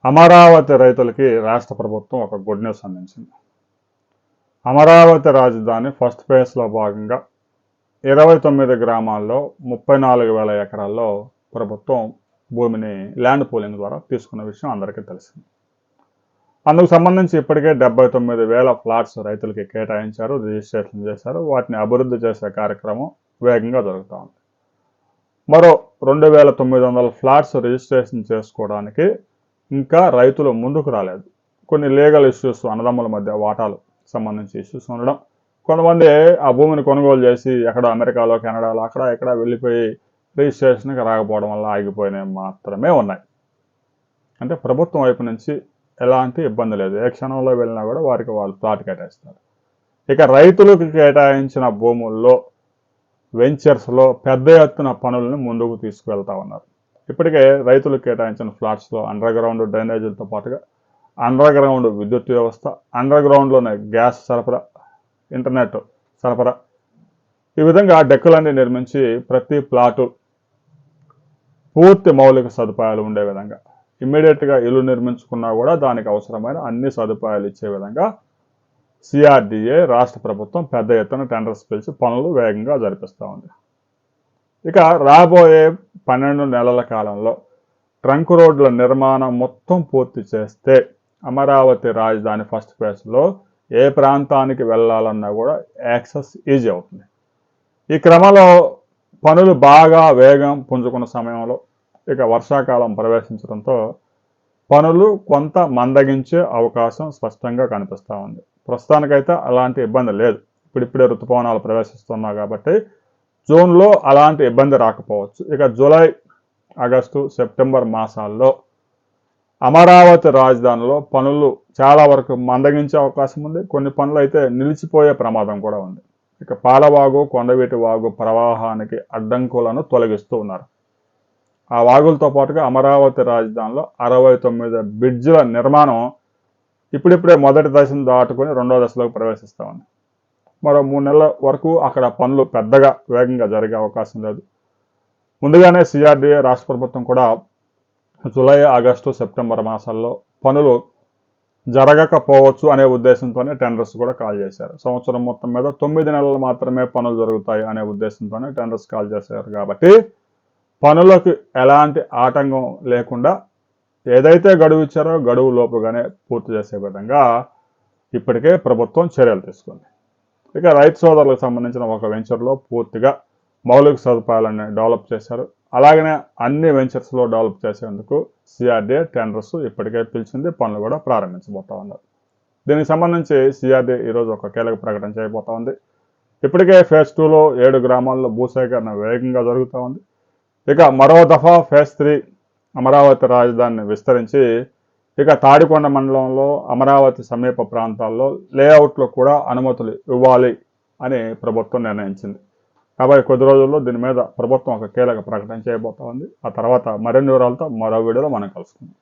అమరావతి రైతులకి రాష్ట్ర ప్రభుత్వం ఒక గుడ్ న్యూస్ అందించింది. అమరావతి రాజధాని ఫస్ట్ ఫేజ్లో భాగంగా 29 గ్రామాల్లో 34,000 ఎకరాల్లో ప్రభుత్వం భూమిని ల్యాండ్ పూలింగ్ ద్వారా తీసుకున్న విషయం అందరికీ తెలిసింది. అందుకు సంబంధించి ఇప్పటికే 79,000 ఫ్లాట్స్ రైతులకి కేటాయించారు, రిజిస్ట్రేషన్ చేశారు. వాటిని అభివృద్ధి చేసే కార్యక్రమం వేగంగా జరుగుతూ ఉంది. మరో 2,900 ఫ్లాట్స్ రిజిస్ట్రేషన్ చేసుకోవడానికి ఇంకా రైతులు ముందుకు రాలేదు. కొన్ని లీగల్ ఇష్యూస్, అన్నదమ్ముల మధ్య వాటాలు సంబంధించి ఇష్యూస్ ఉండడం, కొంతమంది ఆ భూమిని కొనుగోలు చేసి ఎక్కడో అమెరికాలో, కెనడాలో అక్కడ ఇక్కడ వెళ్ళిపోయి రిజిస్ట్రేషన్కి రాకపోవడం వల్ల ఆగిపోయినవి మాత్రమే ఉన్నాయి. అంటే ప్రభుత్వం వైపు నుంచి ఎలాంటి ఇబ్బంది లేదు. ఏ క్షణంలో వెళ్ళినా కూడా వారికి వాళ్ళు ప్లాట్ కేటాయిస్తారు. ఇక రైతులకు కేటాయించిన భూముల్లో వెంచర్స్లో పెద్ద ఎత్తున పనులను ముందుకు తీసుకువెళ్తా ఉన్నారు. ఇప్పటికే రైతులకు కేటాయించిన ఫ్లాట్స్లో అండర్ గ్రౌండ్ డ్రైనేజీలతో పాటుగా అండర్ గ్రౌండ్ విద్యుత్ వ్యవస్థ, అండర్ గ్రౌండ్లోనే గ్యాస్ సరఫరా, ఇంటర్నెట్ సరఫరా, ఈ విధంగా డెక్కులన్నీ నిర్మించి ప్రతి ప్లాటు పూర్తి మౌలిక సదుపాయాలు ఉండే విధంగా, ఇమ్మీడియట్గా ఇల్లు నిర్మించుకున్నా కూడా దానికి అవసరమైన అన్ని సదుపాయాలు ఇచ్చే విధంగా సిఆర్డీఏ రాష్ట్ర ప్రభుత్వం పెద్ద ఎత్తున టెండర్స్ పిలిచి పనులు వేగంగా జరిపిస్తూ ఉంది. ఇక రాబోయే 12 నెలల కాలంలో ట్రంక్ రోడ్ల నిర్మాణం మొత్తం పూర్తి చేస్తే అమరావతి రాజధాని ఫస్ట్ ఫేజ్లో ఏ ప్రాంతానికి వెళ్ళాలన్నా కూడా యాక్సెస్ ఈజీ అవుతుంది. ఈ క్రమంలో పనులు బాగా వేగం పుంజుకున్న సమయంలో ఇక వర్షాకాలం ప్రవేశించడంతో పనులు కొంత మందగించే అవకాశం స్పష్టంగా కనిపిస్తూ ఉంది. ప్రస్తుతానికైతే అలాంటి ఇబ్బంది లేదు. ఇప్పుడిప్పుడే ఋతుపవనాలు ప్రవేశిస్తున్నాయి కాబట్టి జూన్లో అలాంటి ఇబ్బంది రాకపోవచ్చు. ఇక జూలై, ఆగస్టు, సెప్టెంబర్ మాసాల్లో అమరావతి రాజధానిలో పనులు చాలా వరకు మందగించే అవకాశం ఉంది. కొన్ని పనులు అయితే నిలిచిపోయే ప్రమాదం కూడా ఉంది. ఇక పాలవాగు, కొండవీటి వాగు ప్రవాహానికి అడ్డంకులను తొలగిస్తూ ఉన్నారు. ఆ వాగులతో పాటుగా అమరావతి రాజధానిలో 69 బ్రిడ్జిల నిర్మాణం ఇప్పుడిప్పుడే మొదటి దశను దాటుకొని రెండో దశలోకి ప్రవేశిస్తూ ఉంది. మరో 3 నెలల వరకు అక్కడ పనులు పెద్దగా వేగంగా జరిగే అవకాశం లేదు. ముందుగానే సిఆర్డీఏ రాష్ట్ర ప్రభుత్వం కూడా జూలై, ఆగస్టు, సెప్టెంబర్ మాసాల్లో పనులు జరగకపోవచ్చు అనే ఉద్దేశంతోనే టెండర్స్ కూడా కాల్ చేశారు. సంవత్సరం మొత్తం మీద 9 నెలలు మాత్రమే పనులు జరుగుతాయి అనే ఉద్దేశంతోనే టెండర్స్ కాల్ చేశారు. కాబట్టి పనులకు ఎలాంటి ఆటంకం లేకుండా ఏదైతే గడువు ఇచ్చారో గడువు లోపుగానే పూర్తి చేసే విధంగా ఇప్పటికే ప్రభుత్వం చర్యలు తీసుకుంది. ఇక రైతు సోదరులకు సంబంధించిన ఒక వెంచర్లో పూర్తిగా మౌలిక సదుపాయాలను డెవలప్ చేశారు. అలాగనే అన్ని వెంచర్స్లో డెవలప్ చేసేందుకు సిఆర్డీఏ టెండర్స్ ఇప్పటికే పిలిచింది, పనులు కూడా ప్రారంభించబోతా ఉన్నారు. దీనికి సంబంధించి సిఆర్డీఏ ఈరోజు ఒక కీలక ప్రకటన చేయబోతా ఉంది. ఇప్పటికే ఫేజ్ 2లో 7 గ్రామాల్లో భూసేకరణ వేగంగా జరుగుతూ ఉంది. ఇక మరో దఫా ఫేజ్ 3 అమరావతి రాజధానిని విస్తరించి ఇక తాడికొండ మండలంలో అమరావతి సమీప ప్రాంతాల్లో లేఅవుట్లో కూడా అనుమతులు ఇవ్వాలి అని ప్రభుత్వం నిర్ణయించింది. కాబట్టి కొద్ది రోజుల్లో దీని మీద ప్రభుత్వం ఒక కీలక ప్రకటన చేయబోతా ఉంది. ఆ తర్వాత మరిన్ని వివరాలతో మరో వీడియోలో మనం కలుసుకుందాం.